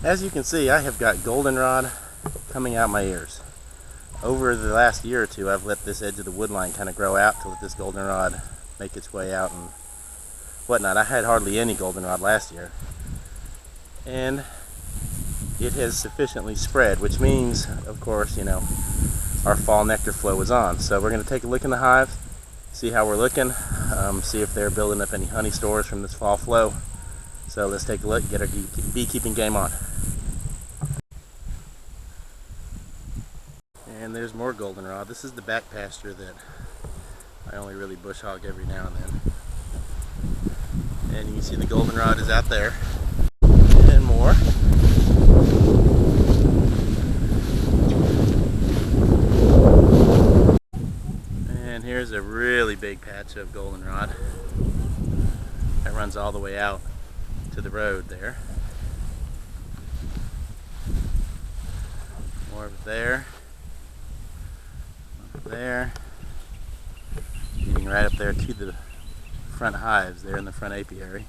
As you can see, I have got goldenrod coming out my ears. Over the last year or two, I've let this edge of the wood line kind of grow out to let this goldenrod make its way out and whatnot. I had hardly any goldenrod last year, and it has sufficiently spread, which means, of course, our fall nectar flow is on. So we're going to take a look in the hive, see how we're looking, see if they're building up any honey stores from this fall flow. So let's take a look, get our beekeeping game on. And there's more goldenrod. This is the back pasture that I only really bush hog every now and then. And you can see the goldenrod is out there. And more. And here's a really big patch of goldenrod that runs all the way out to the road there. More of it there. There, leading right up there to the front hives there in the front apiary.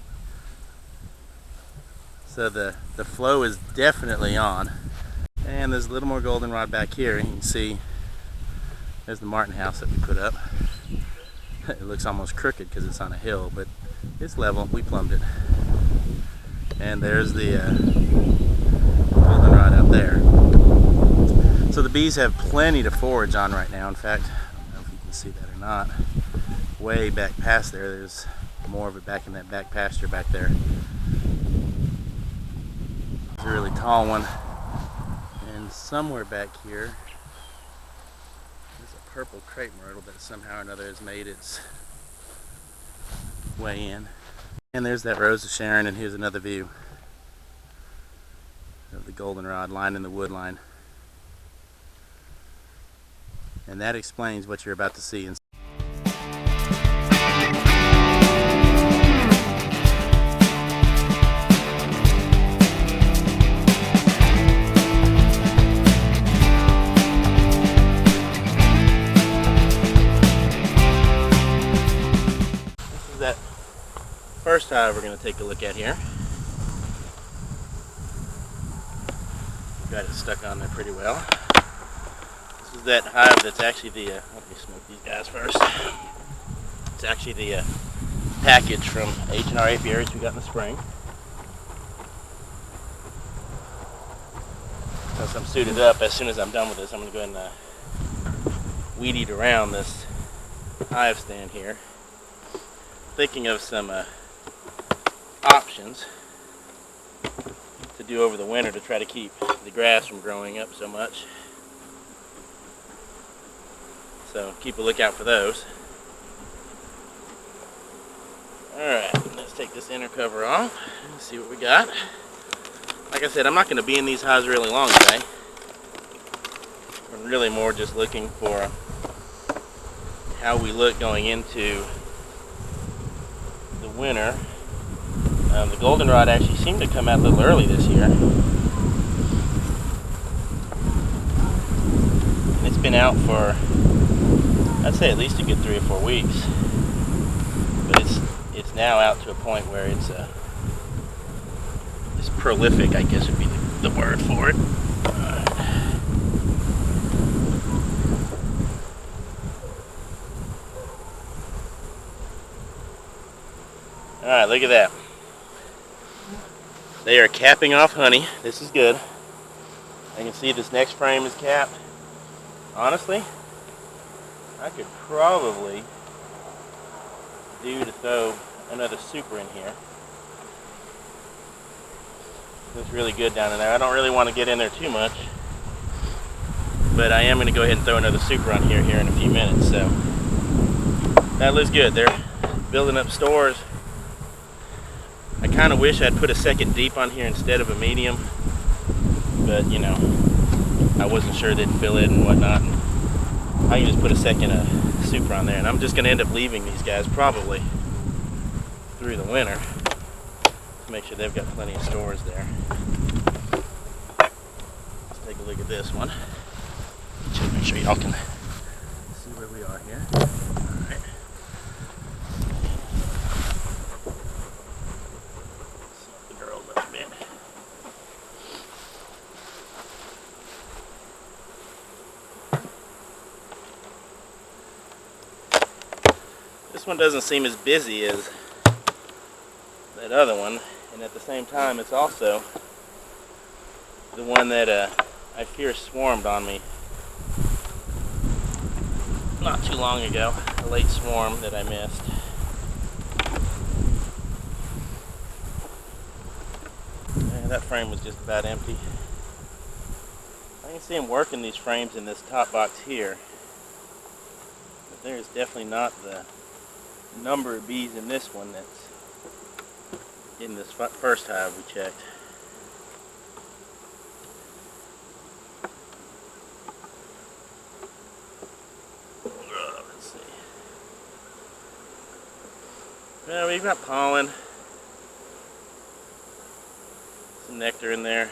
So the flow is definitely on. And there's a little more goldenrod back here. You can see there's the martin house that we put up. It looks almost crooked because it's on a hill, but it's level. We plumbed it. And there's the goldenrod out there. So the bees have plenty to forage on right now. In fact, I don't know if you can see that or not. Way back past there, there's more of it back in that back pasture back there. It's a really tall one. And somewhere back here, there's a purple crepe myrtle that somehow or another has made its way in. And there's that rose of Sharon, and here's another view of the goldenrod lining the wood line. And that explains what you're about to see. This is that first hive we're going to take a look at here. Got it stuck on there pretty well. This is that hive that's actually the, let me smoke these guys first. It's actually the package from H&R apiaries we got in the spring. Since I'm suited up, as soon as I'm done with this, I'm going to go ahead and weed eat around this hive stand here. Thinking of some options to do over the winter to try to keep the grass from growing up so much. So keep a lookout for those. Alright, let's take this inner cover off and see what we got. Like I said, I'm not going to be in these hives really long today. I'm really more just looking for how we look going into the winter. The goldenrod actually seemed to come out a little early this year. And it's been out for, I'd say at least a good 3 or 4 weeks, but it's now out to a point where it's prolific, I guess would be the word for it. All right, look at that. They are capping off honey. This is good. I can see this next frame is capped. Honestly, I could probably do to throw another super in here. It's really good down in there. I don't really want to get in there too much, but I am going to go ahead and throw another super on here in a few minutes. So that looks good. They're building up stores. I kind of wish I'd put a second deep on here instead of a medium, but I wasn't sure they'd fill it and whatnot. And I can just put a second super on there, and I'm just going to end up leaving these guys probably through the winter to make sure they've got plenty of stores there. Let's take a look at this one. Just make sure y'all can see where we are here. Alright. The girls up a bit. one doesn't seem as busy as that other one, and at the same time it's also the one that I fear swarmed on me not too long ago, a late swarm that I missed. And that frame was just about empty. I can see them working these frames in this top box here, but there's definitely not the number of bees in this one that's in this first hive we checked. Let's see. Well, we've got pollen, some nectar in there.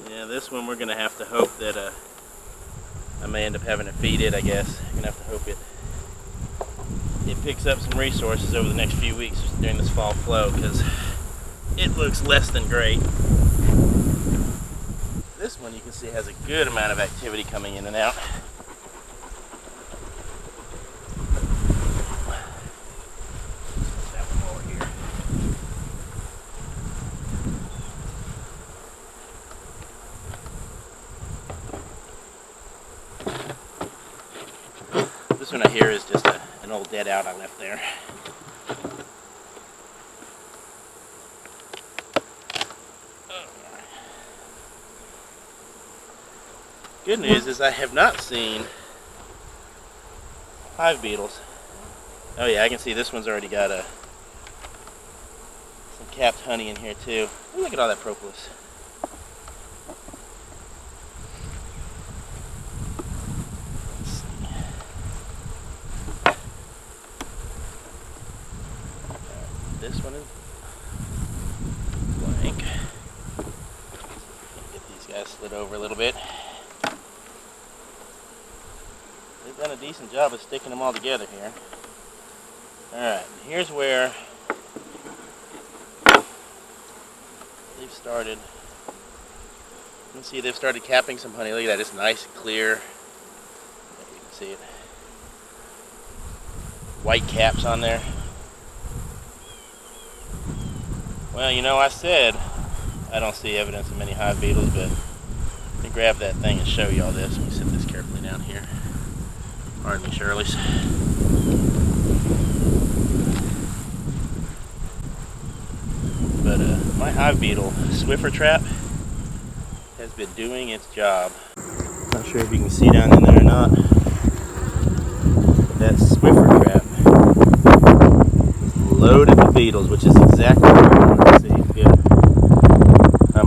Yeah, this one we're going to have to hope that I may end up having to feed it, I guess. I'm going to have to hope it picks up some resources over the next few weeks during this fall flow, because it looks less than great. This one you can see has a good amount of activity coming in and out. That one over here. This one I hear is just an old dead out I left there. Good news is I have not seen hive beetles. Oh yeah, I can see this one's already got some capped honey in here too. Oh, look at all that propolis. This one is blank. Get these guys slid over a little bit. They've done a decent job of sticking them all together here. Alright, here's where they've started. You can see they've started capping some honey. Look at that, it's nice and clear. If you can see it. White caps on there. Well, you know, I said I don't see evidence of many hive beetles, but let me grab that thing and show you all this. Let me set this carefully down here. Pardon me, Shirley's. But my hive beetle Swiffer trap has been doing its job. Not sure if you can see down in there or not. That Swiffer trap is loaded with beetles, which is exactly what I want to see. Good.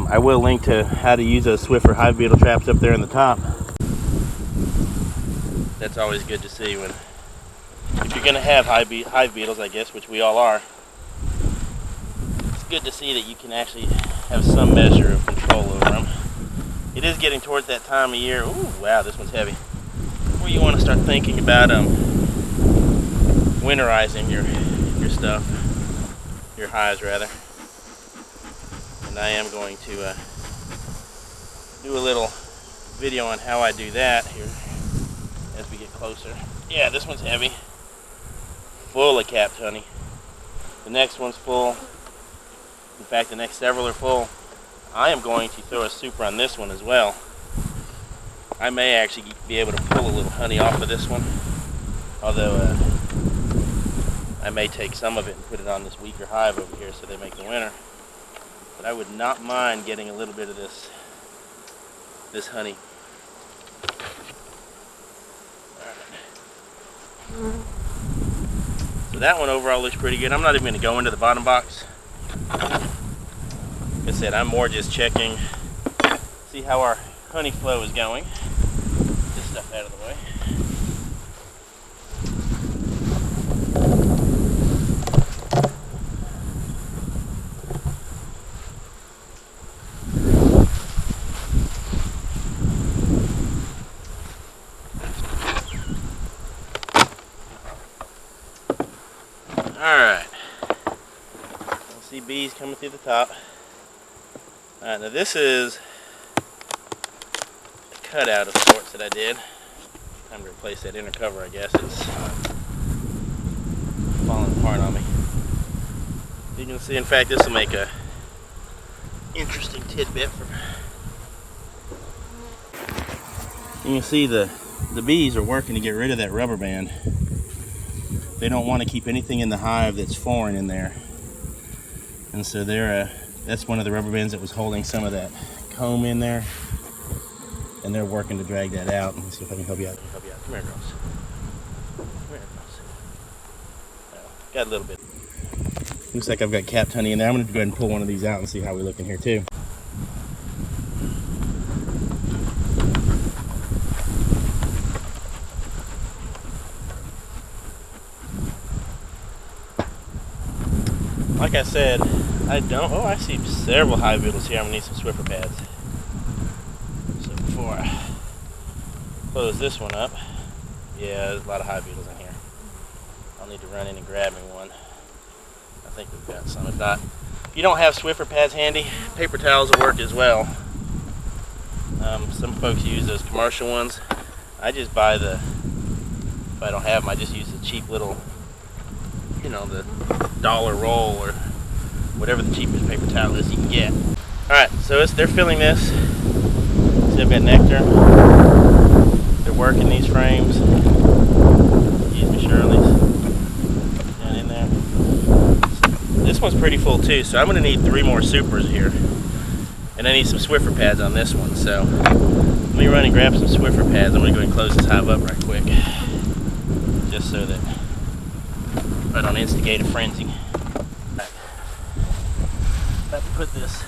I will link to how to use those Swiffer hive beetle traps up there in the top. That's always good to see when, if you're going to have hive beetles, I guess, which we all are. It's good to see that you can actually have some measure of control over them. It is getting towards that time of year. Ooh, wow, this one's heavy. Where you want to start thinking about winterizing your stuff, your hives rather. And I am going to do a little video on how I do that here as we get closer. Yeah, this one's heavy. Full of capped honey. The next one's full. In fact, the next several are full. I am going to throw a super on this one as well. I may actually be able to pull a little honey off of this one. Although, I may take some of it and put it on this weaker hive over here so they make the winter. But I would not mind getting a little bit of this honey. So that one overall looks pretty good. I'm not even going to go into the bottom box. Like I said, I'm more just checking, see how our honey flow is going. Get this stuff out of the way. Alright, bees coming through the top. Alright, now this is a cutout of sorts that I did. Time to replace that inner cover, I guess. It's falling apart on me. You can see, in fact, this will make a interesting tidbit. You can see the bees are working to get rid of that rubber band. They don't want to keep anything in the hive that's foreign in there. And so that's one of the rubber bands that was holding some of that comb in there. And they're working to drag that out. Let me see if I can help you out. Come here, girls. Come here, girls. Well, got a little bit. Looks like I've got capped honey in there. I'm going to go ahead and pull one of these out and see how we look in here too. Like I said, I see several hive beetles here. I'm going to need some Swiffer pads. So before I close this one up, yeah, there's a lot of hive beetles in here. I'll need to run in and grab me one. I think we've got some. If not, if you don't have Swiffer pads handy, paper towels will work as well. Some folks use those commercial ones. I just buy if I don't have them, I just use the cheap little, the dollar roll or whatever the cheapest paper towel is you can get. Alright, so they're filling this. See, I've got Nectar. They're working these frames. Excuse me, Shirley's down in there. So this one's pretty full too, so I'm going to need 3 more supers here. And I need some Swiffer pads on this one, so let me run and grab some Swiffer pads. I'm going to go ahead and close this hive up right quick. Just so that I don't instigate a frenzy. Right. About to put this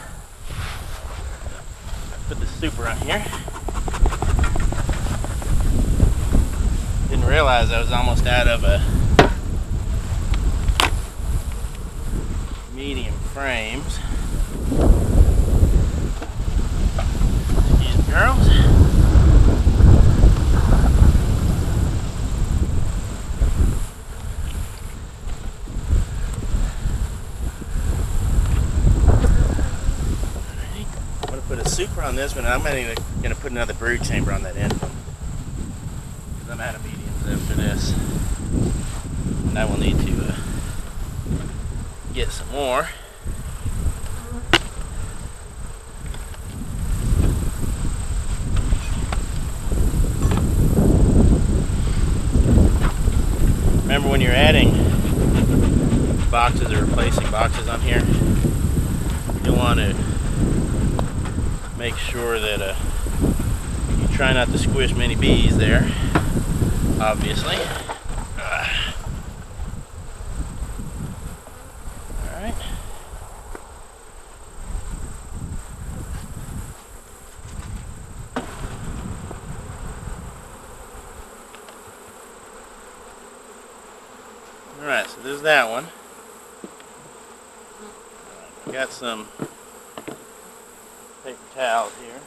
super on here. Didn't realize I was almost out of medium frames. Excuse me, girls. Super on this one. I'm going to put another brood chamber on that end one because I'm out of mediums after this, and I will need to get some more. Remember, when you're adding boxes or replacing boxes on here, you'll want to make sure that you try not to squish many bees there, obviously. Alright. Alright, so there's that one. Got some paper towels here.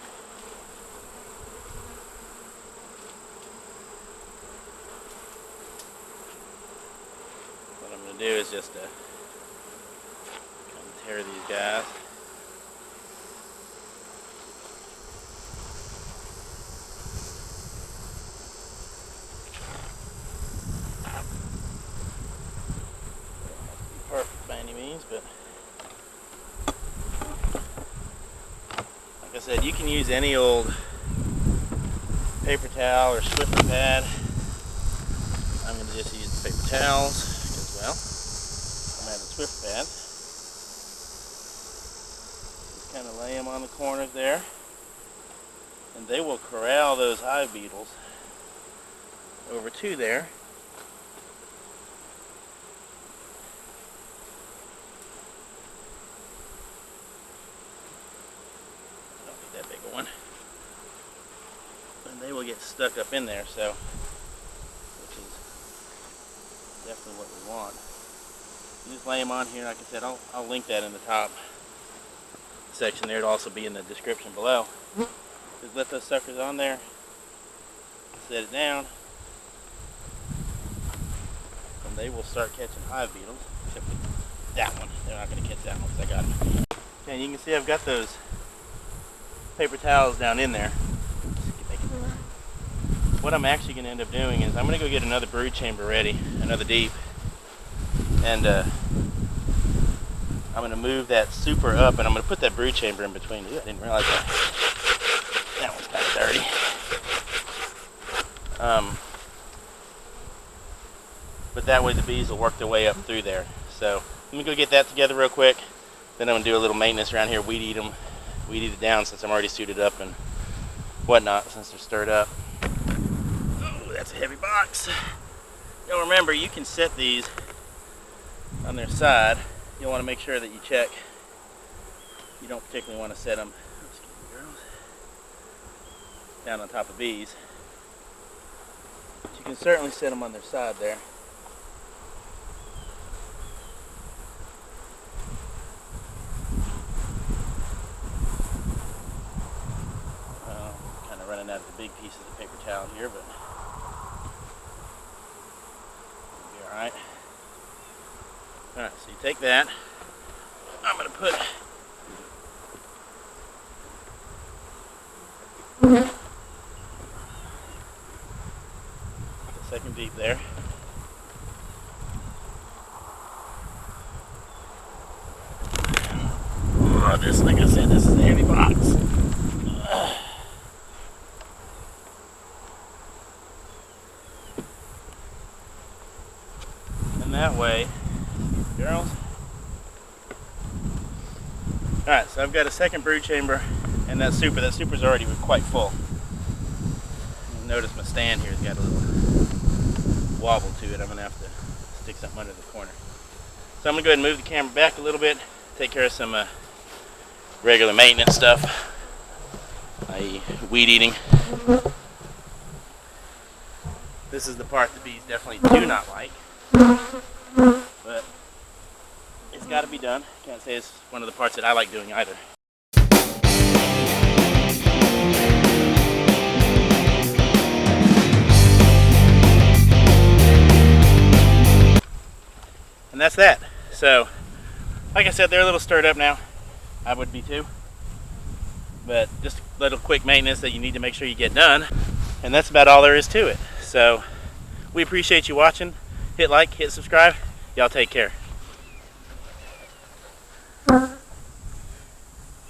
What I'm going to do is just kind of tear these guys. Perfect by any means, but like I said, you can use any old paper towel or Swiffer pad. I'm going to just use the paper towels as well. I'm out of the Swiffer pad. Just kind of lay them on the corners there, and they will corral those hive beetles over to there. They will get stuck up in there, so which is definitely what we want. You just lay them on here. Like I said, I'll link that in the top section there. It'll also be in the description below. Just let those suckers on there, set it down, and they will start catching hive beetles. Except that one. They're not going to catch that one because I got it. Okay, you can see I've got those paper towels down in there. What I'm actually going to end up doing is I'm going to go get another brood chamber ready, another deep, and I'm going to move that super up, and I'm going to put that brood chamber in between. Ooh, I didn't realize that. That one's kind of dirty. But that way the bees will work their way up through there. So let me go get that together real quick. Then I'm going to do a little maintenance around here, weed eat it down since I'm already suited up and whatnot since they're stirred up. Oh, that's a heavy box. You'll remember you can set these on their side. You'll want to make sure that you check. You don't particularly want to set them down on top of bees. But you can certainly set them on their side there. Kind of running out of the big pieces of paper towel here, but it'll be alright. Alright, so you take that. I'm going to put the second deep there. Oh, this, like I said, this is a heavy box. And that way, girls. Alright, so I've got a second brood chamber and that super. That super's already quite full. You'll notice my stand here has got a little wobble to it. I'm going to have to stick something under the corner. So I'm going to go ahead and move the camera back a little bit, take care of some regular maintenance stuff, i.e. weed eating. This is the part the bees definitely do not like, but it's got to be done. Can't say it's one of the parts that I like doing either. And that's that. So, like I said, they're a little stirred up now. I would be too. But just a little quick maintenance that you need to make sure you get done. And that's about all there is to it. So, we appreciate you watching. Hit like, hit subscribe. Y'all take care.